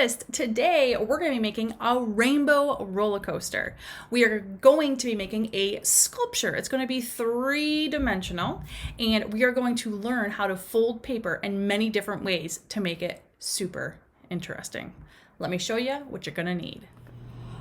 latest. Today, we're going to be making a rainbow roller coaster. We are going to be making a sculpture. It's going to be three-dimensional, and we are going to learn how to fold paper in many different ways to make it super interesting. Let me show you what you're going to need.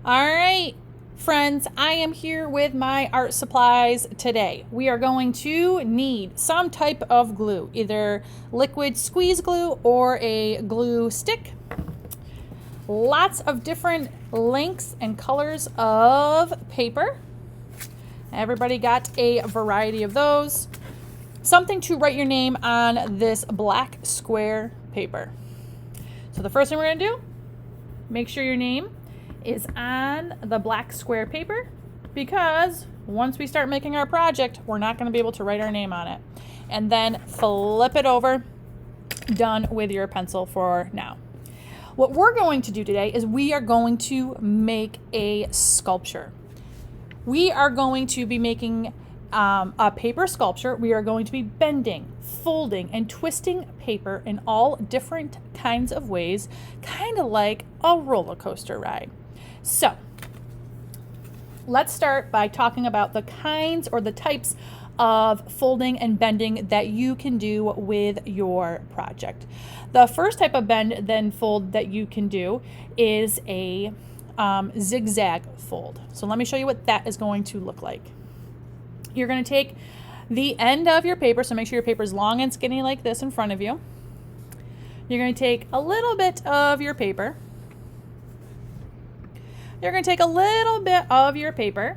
All right, friends, I am here with my art supplies today. We are going to need some type of glue, either liquid squeeze glue or a glue stick. Lots of different lengths and colors of paper. Everybody got a variety of those. Something to write your name on this black square paper. So the first thing we're going to do, make sure your name is on the black square paper, because once we start making our project, we're not going to be able to write our name on it. And then flip it over. Done with your pencil for now. What we're going to do today is we are going to make a sculpture. We are going to be making a paper sculpture. We are going to be bending, folding, and twisting paper in all different kinds of ways, kind of like a roller coaster ride. So let's start by talking about the kinds or the types of folding and bending that you can do with your project. The first type of bend then fold that you can do is a zigzag fold. So let me show you what that is going to look like. You're going to take the end of your paper, so make sure your paper is long and skinny like this in front of you. You're going to take a little bit of your paper. You're going to take a little bit of your paper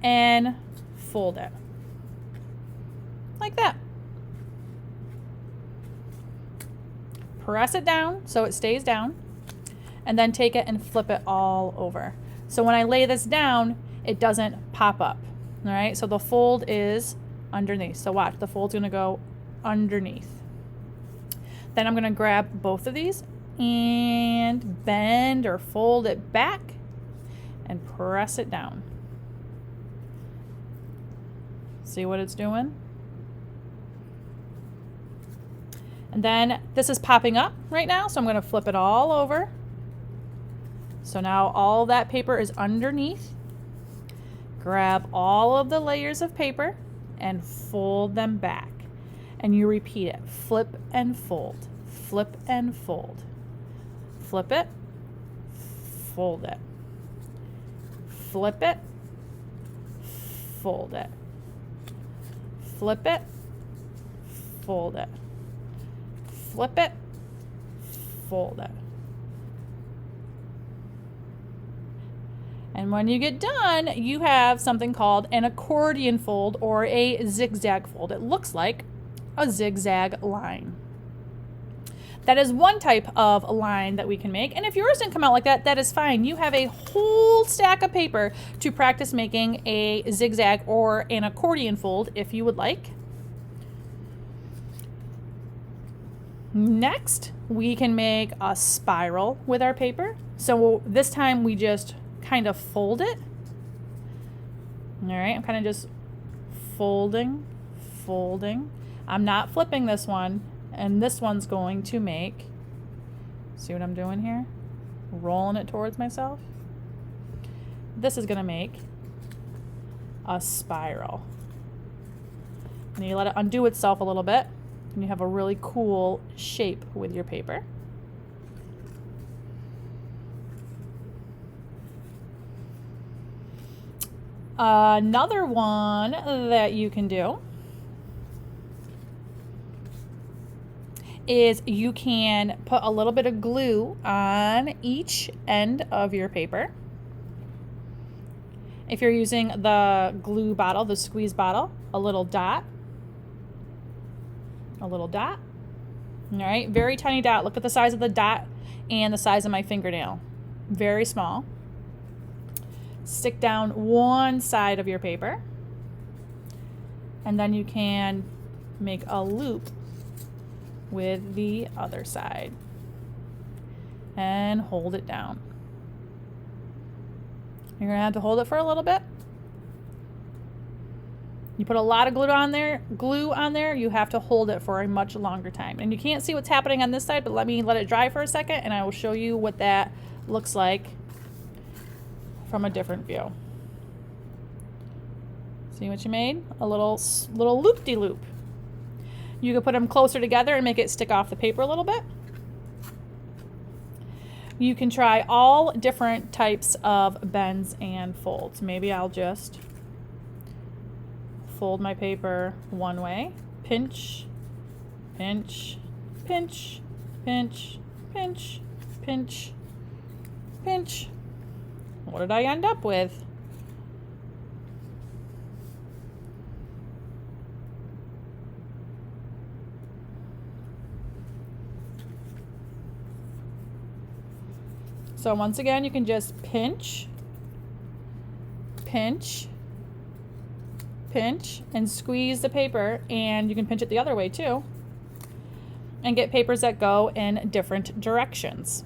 and fold it like that. Press it down so it stays down, and then take it and flip it all over. So when I lay this down, it doesn't pop up. All right, so the fold is underneath. So watch, the fold's going to go underneath. Then I'm going to grab both of these and bend or fold it back and press it down. See what it's doing? And then this is popping up right now, so I'm going to flip it all over. So now all that paper is underneath. Grab all of the layers of paper and fold them back. And you repeat it. Flip and fold. Flip and fold. Flip it. Fold it. Flip it. Fold it. Flip it. Fold it. Flip it. Fold it. And when you get done, you have something called an accordion fold or a zigzag fold. It looks like a zigzag line. That is one type of line that we can make. And if yours didn't come out like that, that is fine. You have a whole stack of paper to practice making a zigzag or an accordion fold if you would like. Next, we can make a spiral with our paper. So this time we just kind of fold it. All right, I'm kind of just folding. I'm not flipping this one, and this one's going to make, see what I'm doing here? Rolling it towards myself. This is going to make a spiral. And you let it undo itself a little bit, and you have a really cool shape with your paper. Another one that you can do is you can put a little bit of glue on each end of your paper. If you're using the glue bottle, the squeeze bottle, a little dot. All right, very tiny dot. Look at the size of the dot and the size of my fingernail. Very small. Stick down one side of your paper, and then you can make a loop with the other side and hold it down. You're going to have to hold it for a little bit. You put a lot of glue on there, you have to hold it for a much longer time. And you can't see what's happening on this side, but let it dry for a second and I will show you what that looks like from a different view. See what you made? A little loop-de-loop. You can put them closer together and make it stick off the paper a little bit. You can try all different types of bends and folds. Maybe I'll just fold my paper one way, pinch, pinch, pinch, pinch, pinch, pinch, pinch. What did I end up with? So once again, you can just pinch, pinch, pinch, and squeeze the paper, and you can pinch it the other way too, and get papers that go in different directions.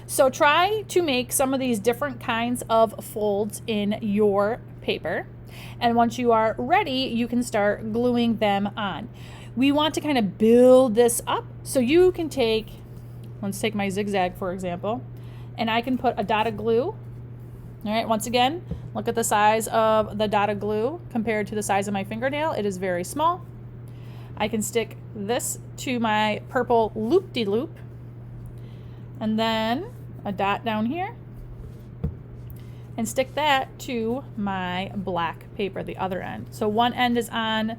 So try to make some of these different kinds of folds in your paper, and once you are ready, you can start gluing them on. We want to kind of build this up, so you can let's take my zigzag for example, and I can put a dot of glue. All right, once again, look at the size of the dot of glue compared to the size of my fingernail. It is very small. I can stick this to my purple loop-de-loop, and then a dot down here, and stick that to my black paper, the other end. So one end is on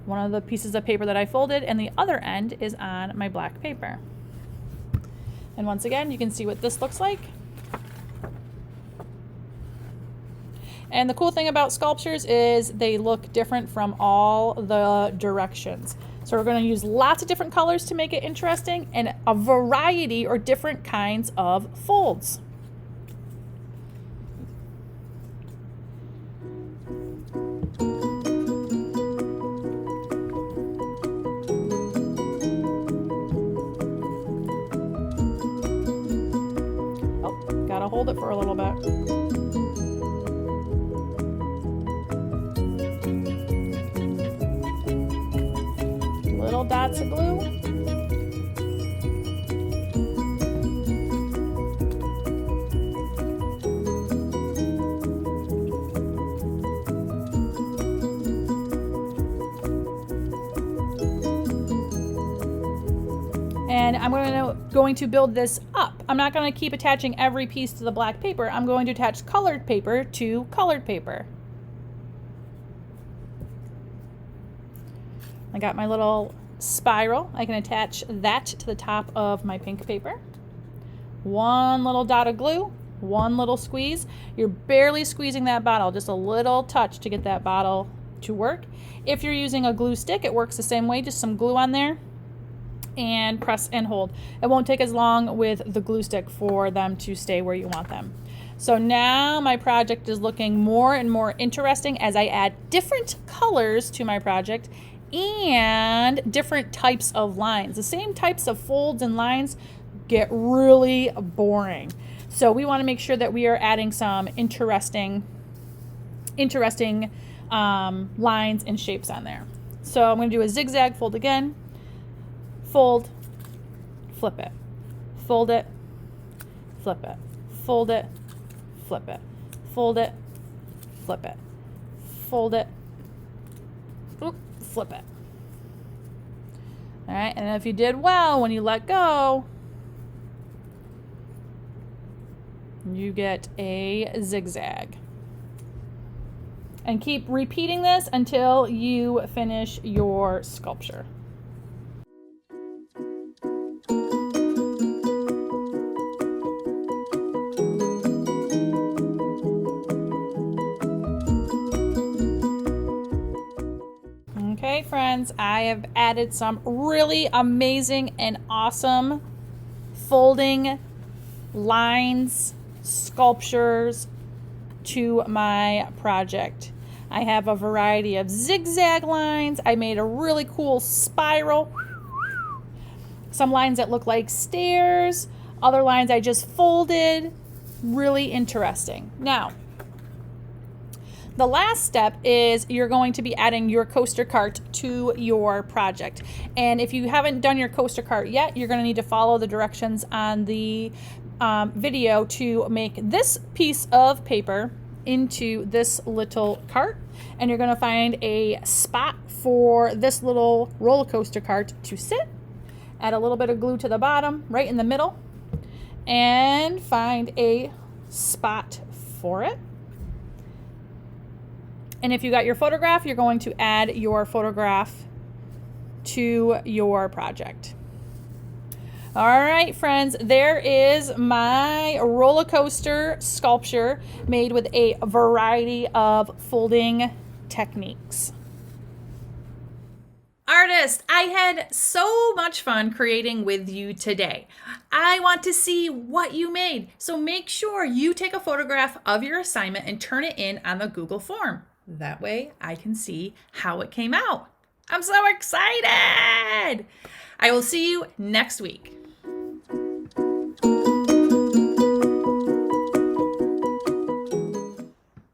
one of the pieces of paper that I folded, and the other end is on my black paper. And once again, you can see what this looks like. And the cool thing about sculptures is they look different from all the directions. So we're going to use lots of different colors to make it interesting, and a variety or different kinds of folds. Gotta hold it for a little bit. Little dots of glue. And I'm going to build this up. I'm not going to keep attaching every piece to the black paper. I'm going to attach colored paper to colored paper. I got my little spiral. I can attach that to the top of my pink paper. One little dot of glue, one little squeeze. You're barely squeezing that bottle, just a little touch to get that bottle to work. If you're using a glue stick, it works the same way, just some glue on there, and press and hold. It won't take as long with the glue stick for them to stay where you want them. So now my project is looking more and more interesting as I add different colors to my project and different types of lines. The same types of folds and lines get really boring. So we want to make sure that we are adding some interesting lines and shapes on there. So I'm going to do a zigzag fold again. Fold, flip it, fold it, flip it, fold it, flip it, fold it, flip it, fold it, flip it. All right, and if you did well, when you let go, you get a zigzag. And keep repeating this until you finish your sculpture. Okay, friends, I have added some really amazing and awesome folding lines, sculptures to my project. I have a variety of zigzag lines. I made a really cool spiral. Some lines that look like stairs, other lines I just folded. Really interesting. Now, The last step is you're going to be adding your coaster cart to your project. And if you haven't done your coaster cart yet, you're going to need to follow the directions on the video to make this piece of paper into this little cart. And you're going to find a spot for this little roller coaster cart to sit. Add a little bit of glue to the bottom, right in the middle, and find a spot for it. And if you got your photograph, you're going to add your photograph to your project. All right, friends, there is my roller coaster sculpture made with a variety of folding techniques. Artist, I had so much fun creating with you today. I want to see what you made, so make sure you take a photograph of your assignment and turn it in on the Google form. That way I can see how it came out. I'm so excited! I will see you next week.